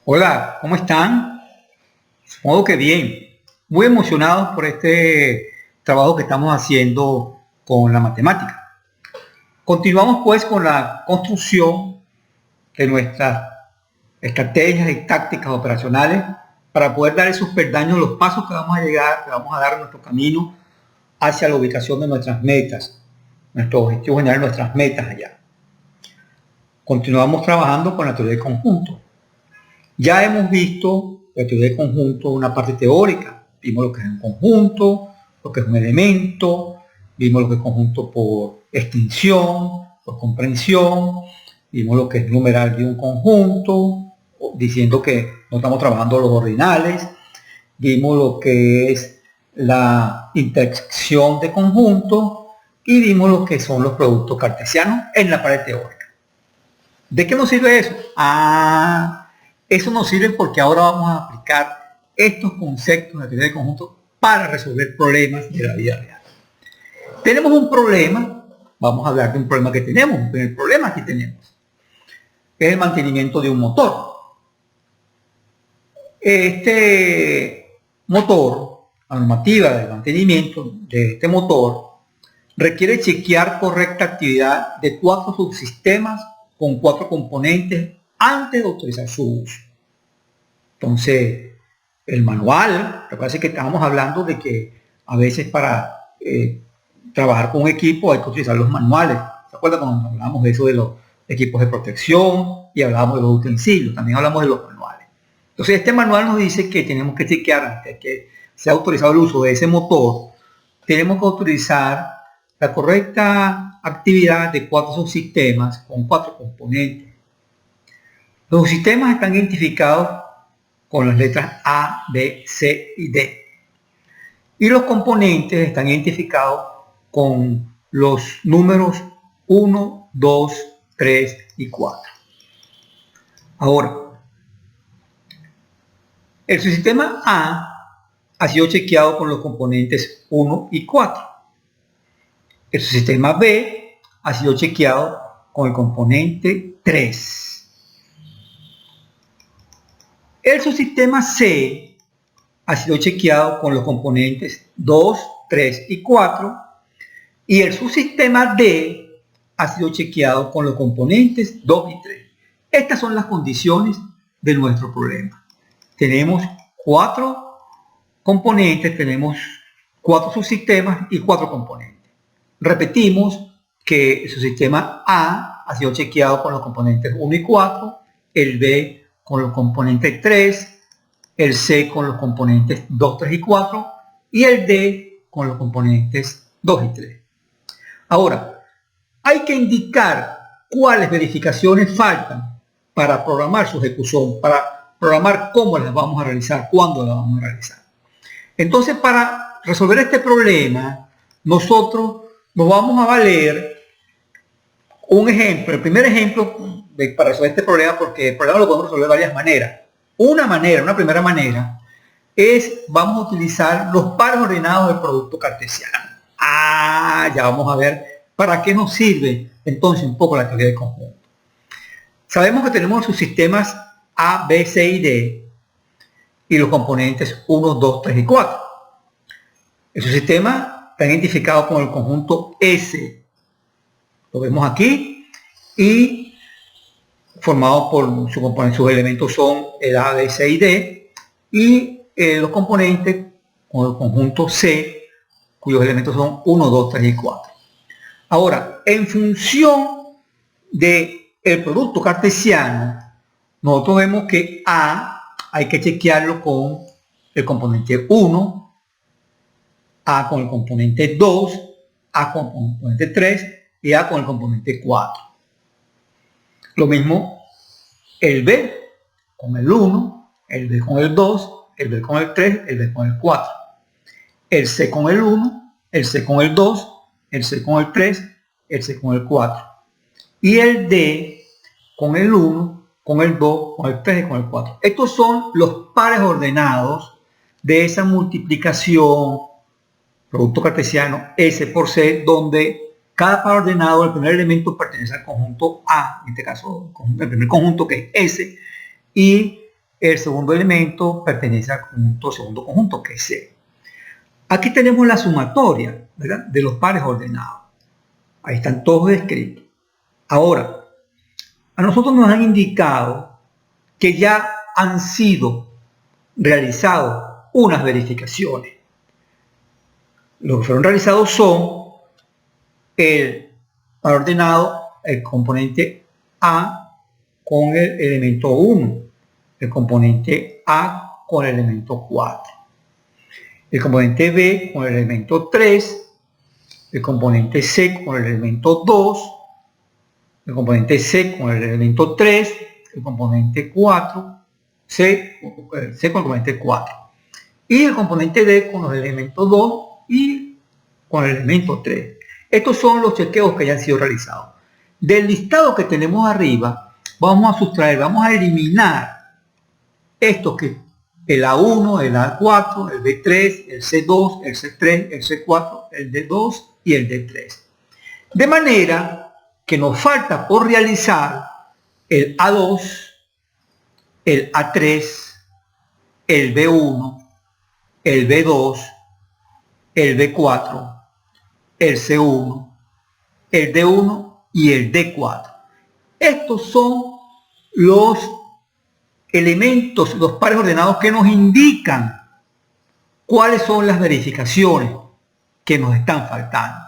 Hola, ¿cómo están? Supongo que bien. Muy emocionados por este trabajo que estamos haciendo con la matemática. Continuamos pues con la construcción de nuestras estrategias y tácticas operacionales para poder dar esos peldaños, los pasos que vamos a dar en nuestro camino hacia la ubicación de nuestras metas, nuestro objetivo general, nuestras metas allá. Continuamos trabajando con la teoría de conjunto. Ya hemos visto la teoría de conjunto, una parte teórica. Vimos lo que es un conjunto, lo que es un elemento, vimos lo que es conjunto por extinción, por comprensión, vimos lo que es numeral de un conjunto, diciendo que no estamos trabajando los ordinales, vimos lo que es la intersección de conjuntos y vimos lo que son los productos cartesianos en la parte teórica. ¿De qué nos sirve eso? Eso nos sirve porque ahora vamos a aplicar estos conceptos de la teoría de conjuntos para resolver problemas de la vida real. Tenemos un problema, vamos a hablar de un problema que tenemos, el problema que tenemos es el mantenimiento de un motor. Este motor, la normativa de mantenimiento de este motor, requiere chequear correcta actividad de 4 subsistemas con 4 componentes antes de autorizar su uso. Entonces, el manual, lo que pasa es que estamos hablando de que a veces para trabajar con un equipo hay que utilizar los manuales. ¿Se acuerdan cuando hablamos de eso de los equipos de protección y hablábamos de los utensilios? También hablamos de los manuales. Entonces, este manual nos dice que tenemos que chequear antes de que sea autorizado el uso de ese motor, tenemos que autorizar la correcta actividad de 4 subsistemas con 4 componentes. Los subsistemas están identificados con las letras A, B, C y D. Y los componentes están identificados con los números 1, 2, 3 y 4. Ahora, el subsistema A ha sido chequeado con los componentes 1 y 4. El subsistema B ha sido chequeado con el componente 3. El subsistema C ha sido chequeado con los componentes 2, 3 y 4. Y el subsistema D ha sido chequeado con los componentes 2 y 3. Estas son las condiciones de nuestro problema. Tenemos 4 componentes, tenemos 4 subsistemas y 4 componentes. Repetimos que el subsistema A ha sido chequeado con los componentes 1 y 4, el B con los componentes 3, el C con los componentes 2, 3 y 4 y el D con los componentes 2 y 3. Ahora, hay que indicar cuáles verificaciones faltan para programar su ejecución, para programar cómo las vamos a realizar, cuándo las vamos a realizar. Entonces, para resolver este problema, nosotros nos vamos a valer un ejemplo, el primer ejemplo para resolver este problema, porque el problema lo podemos resolver de varias maneras. Una primera manera, es vamos a utilizar los pares ordenados del producto cartesiano. Ya vamos a ver para qué nos sirve entonces un poco la teoría del conjunto. Sabemos que tenemos sus sistemas A, B, C y D y los componentes 1, 2, 3 y 4. El subsistema está identificado con el conjunto S. Lo vemos aquí y formado por sus elementos son el A, B, C y D y los componentes con el conjunto C, cuyos elementos son 1, 2, 3 y 4. Ahora, en función del producto cartesiano, nosotros vemos que A hay que chequearlo con el componente 1, A con el componente 2, A con el componente 3 y A con el componente 4. Lo mismo el B con el 1, el B con el 2, el B con el 3, el B con el 4. El C con el 1, el C con el 2, el C con el 3, el C con el 4. Y el D con el 1, con el 2, con el 3 y con el 4. Estos son los pares ordenados de esa multiplicación producto cartesiano S por C, donde cada par ordenado, el primer elemento pertenece al conjunto A, en este caso el primer conjunto que es S, y el segundo elemento pertenece al segundo conjunto, que es C. Aquí tenemos la sumatoria, ¿verdad?, de los pares ordenados. Ahí están todos descritos. Ahora, a nosotros nos han indicado que ya han sido realizadas unas verificaciones. Lo que fueron realizados son el par ordenado, el componente A con el elemento 1, el componente A con el elemento 4, el componente B con el elemento 3, el componente C con el elemento 2, el componente C con el elemento 3, el componente 4, C con el componente 4, y el componente D con los elementos 2 y con el elemento 3. Estos son los chequeos que ya han sido realizados. Del listado que tenemos arriba, vamos a sustraer, vamos a eliminar estos que el A1, el A4, el B3, el C2, el C3, el C4, el D2 y el D3. De manera que nos falta por realizar el A2, el A3, el B1, el B2, el B4, el C1, el D1 y el D4. Estos son los elementos, los pares ordenados que nos indican cuáles son las verificaciones que nos están faltando.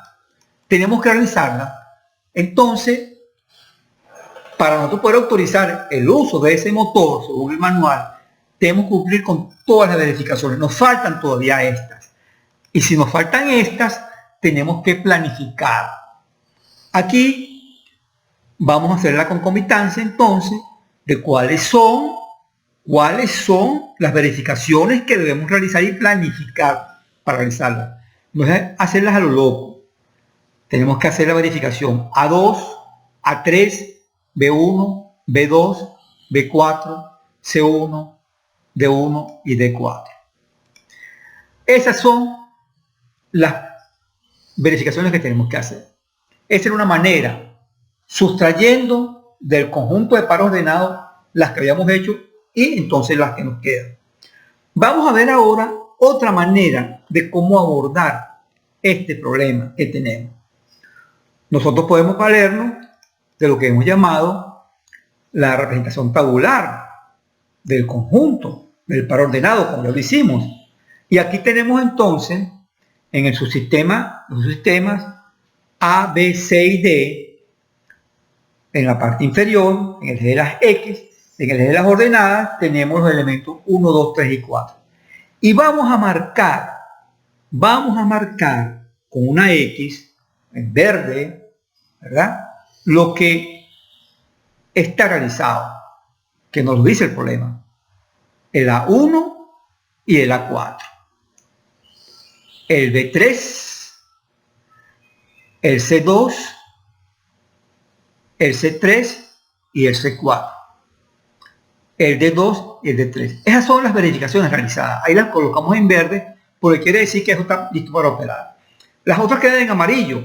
Tenemos que realizarlas. Entonces, para nosotros poder autorizar el uso de ese motor según el manual, tenemos que cumplir con todas las verificaciones. Nos faltan todavía estas. Y si nos faltan estas, tenemos que planificar. Aquí vamos a hacer la concomitancia entonces de cuáles son las verificaciones que debemos realizar y planificar para realizarlas. No es hacerlas a lo loco. Tenemos que hacer la verificación A2, A3, B1, B2, B4, C1, D1 y D4. Esas son las verificaciones que tenemos que hacer. Esa es una manera, sustrayendo del conjunto de pares ordenados las que habíamos hecho y entonces las que nos quedan. Vamos a ver ahora otra manera de cómo abordar este problema que tenemos. Nosotros podemos valernos de lo que hemos llamado la representación tabular del conjunto, del par ordenado, como ya lo hicimos. Y aquí tenemos entonces, en el subsistema, los sistemas A, B, C y D, en la parte inferior, en el eje de las X, en el eje de las ordenadas, tenemos los elementos 1, 2, 3 y 4. Y vamos a marcar con una X, en verde, ¿verdad?, lo que está realizado, que nos dice el problema. El A1 y el A4. El B3, el C2, el C3 y el C4. El D2 y el D3. Esas son las verificaciones realizadas. Ahí las colocamos en verde porque quiere decir que eso está listo para operar. Las otras quedan en amarillo.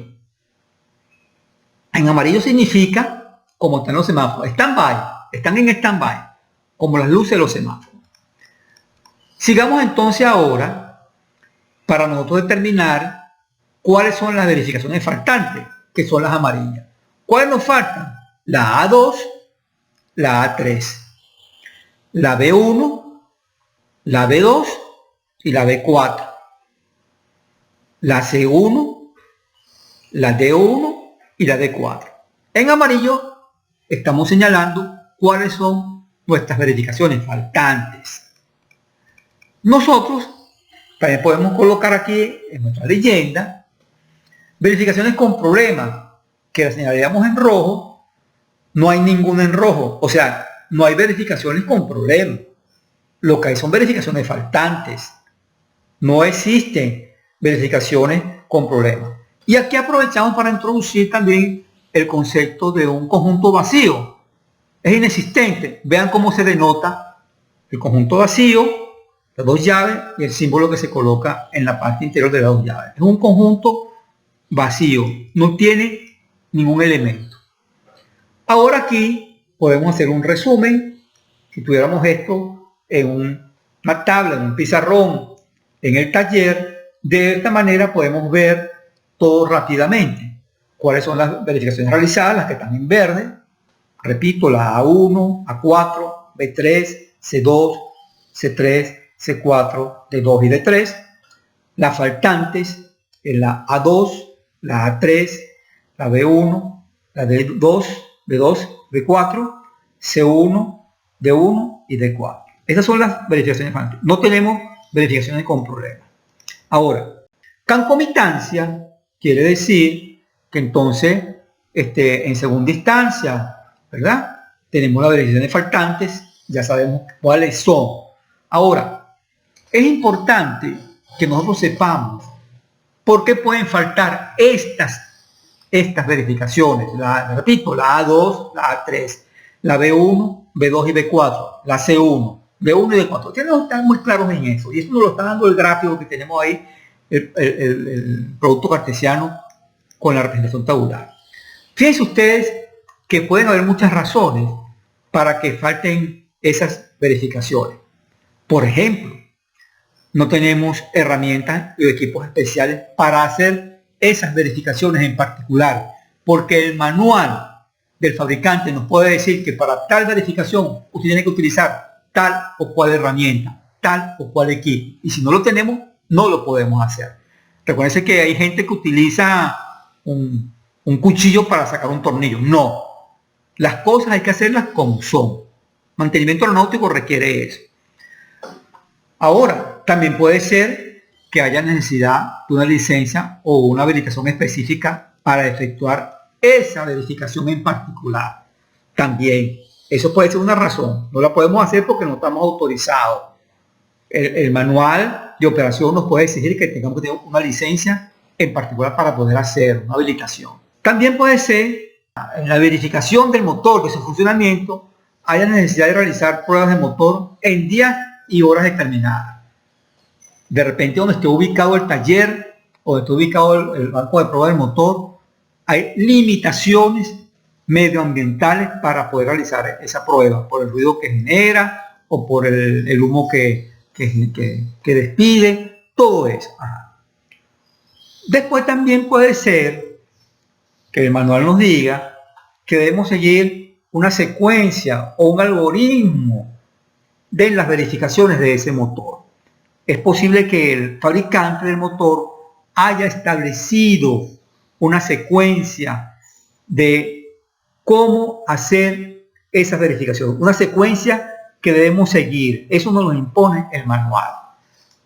En amarillo significa, como están los semáforos, stand-by, están en stand-by, como las luces de los semáforos. Sigamos entonces ahora para nosotros determinar cuáles son las verificaciones faltantes, que son las amarillas. ¿Cuáles nos faltan? La A2, la A3, la B1, la B2 y la B4, la C1, la D1 y la D4. En amarillo estamos señalando cuáles son nuestras verificaciones faltantes. Nosotros también podemos colocar aquí en nuestra leyenda verificaciones con problemas, que las señalaríamos en rojo. No hay ninguna en rojo, o sea, no hay verificaciones con problemas. Lo que hay son verificaciones faltantes. No existen verificaciones con problemas. Y aquí aprovechamos para introducir también el concepto de un conjunto vacío. Es inexistente. Vean cómo se denota el conjunto vacío, las dos llaves y el símbolo que se coloca en la parte interior de las dos llaves. Es un conjunto vacío, no tiene ningún elemento. Ahora aquí podemos hacer un resumen. Si tuviéramos esto una tabla, en un pizarrón, en el taller. De esta manera podemos ver todo rápidamente. ¿Cuáles son las verificaciones realizadas? Las que están en verde. Repito, la A1, A4, B3, C2, C3, C4, D2 y D3. Las faltantes en la A2, la A3, la B1, la D2, B2, B4, C1, D1 y D4. Estas son las verificaciones faltantes. No tenemos verificaciones con problemas. Ahora, concomitancia quiere decir que entonces en segunda instancia, ¿verdad? Tenemos las verificaciones faltantes, ya sabemos cuáles son. Ahora, es importante que nosotros sepamos por qué pueden faltar estas verificaciones. Repito, la A2, la A3, la B1, B2 y B4, la C1, B1 y B4. Ustedes no están muy claros en eso, y eso nos lo está dando el gráfico que tenemos ahí, el producto cartesiano con la representación tabular. Fíjense ustedes que pueden haber muchas razones para que falten esas verificaciones. Por ejemplo, no tenemos herramientas y equipos especiales para hacer esas verificaciones en particular, porque el manual del fabricante nos puede decir que para tal verificación usted tiene que utilizar tal o cual herramienta, tal o cual equipo, y si no lo tenemos, no lo podemos hacer. Recuerden que hay gente que utiliza un cuchillo para sacar un tornillo. No, las cosas hay que hacerlas como son. Mantenimiento aeronáutico requiere eso. Ahora, también puede ser que haya necesidad de una licencia o una habilitación específica para efectuar esa verificación en particular. También, eso puede ser una razón. No la podemos hacer porque no estamos autorizados. El manual de operación nos puede exigir que tengamos que tener una licencia en particular para poder hacer una habilitación. También puede ser en la verificación del motor, de su funcionamiento, haya necesidad de realizar pruebas de motor en días y horas determinadas. De repente, donde esté ubicado el taller o donde esté ubicado el banco de prueba del motor, hay limitaciones medioambientales para poder realizar esa prueba, por el ruido que genera o por el humo que despide, todo eso. Después también puede ser que el manual nos diga que debemos seguir una secuencia o un algoritmo de las verificaciones de ese motor. Es posible que el fabricante del motor haya establecido una secuencia de cómo hacer esas verificaciones, una secuencia que debemos seguir. Eso nos lo impone el manual.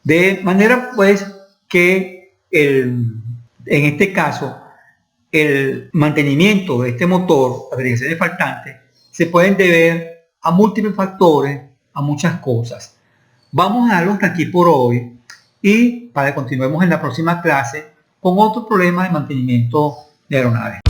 De manera pues que en este caso el mantenimiento de este motor, las verificaciones faltantes, se pueden deber a múltiples factores, a muchas cosas. Vamos a dejarlo hasta aquí por hoy y para que continuemos en la próxima clase con otro problema de mantenimiento de aeronaves.